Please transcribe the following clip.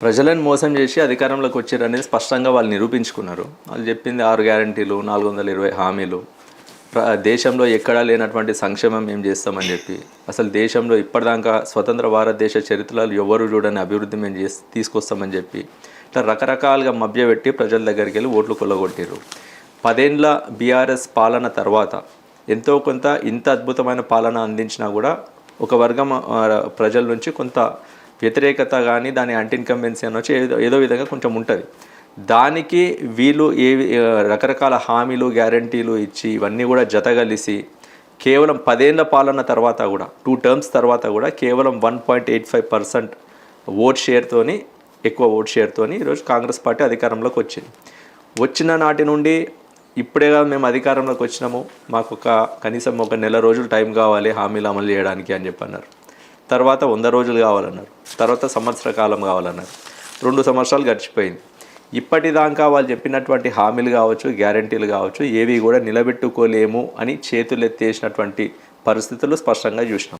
ప్రజలను మోసం చేసి అధికారంలోకి వచ్చారనేది స్పష్టంగా వాళ్ళు నిరూపించుకున్నారు. వాళ్ళు చెప్పింది 6 గ్యారంటీలు, 420 హామీలు, దేశంలో ఎక్కడా లేనటువంటి సంక్షేమం మేము చేస్తామని చెప్పి, అసలు దేశంలో ఇప్పటిదాకా స్వతంత్ర భారతదేశ చరిత్రలో ఎవరు చూడని అభివృద్ధి మేము తీసుకొస్తామని చెప్పి ఇట్లా రకరకాలుగా మభ్యపెట్టి ప్రజల దగ్గరికి వెళ్ళి ఓట్లు కొల్లగొట్టారు. 10 ఏళ్ల బీఆర్ఎస్ పాలన తర్వాత ఎంతో కొంత ఇంత అద్భుతమైన పాలన అందించినా కూడా ఒక వర్గం ప్రజల నుంచి కొంత వ్యతిరేకత కానీ దాని యాంటీ ఇన్కంబెన్సీ అనొచ్చి ఏదో విధంగా కొంచెం ఉంటుంది. దానికి వీళ్ళు రకరకాల హామీలు గ్యారంటీలు ఇచ్చి ఇవన్నీ కూడా జతగలిసి కేవలం 10 ఏళ్ల పాలన తర్వాత కూడా 2 టర్మ్స్ తర్వాత కూడా కేవలం 1.85% ఓట్ షేర్తోని ఎక్కువ ఓట్ షేర్తోని ఈరోజు కాంగ్రెస్ పార్టీ అధికారంలోకి వచ్చింది. వచ్చిన నాటి నుండి ఇప్పుడే మేము అధికారంలోకి వచ్చినాము, మాకు కనీసం ఒక నెల రోజులు టైం కావాలి హామీలు అమలు చేయడానికి అని చెప్పి అన్నారు. తర్వాత 100 రోజులు కావాలన్నారు, తర్వాత సంవత్సర కాలం కావాలన్నారు. 2 సంవత్సరాలు గడిచిపోయింది. ఇప్పటిదాకా వాళ్ళు చెప్పినటువంటి హామీలు కావచ్చు, గ్యారంటీలు కావచ్చు, ఏవి కూడా నిలబెట్టుకోలేము అని చేతులెత్తేసినటువంటి పరిస్థితులు స్పష్టంగా చూసినాం.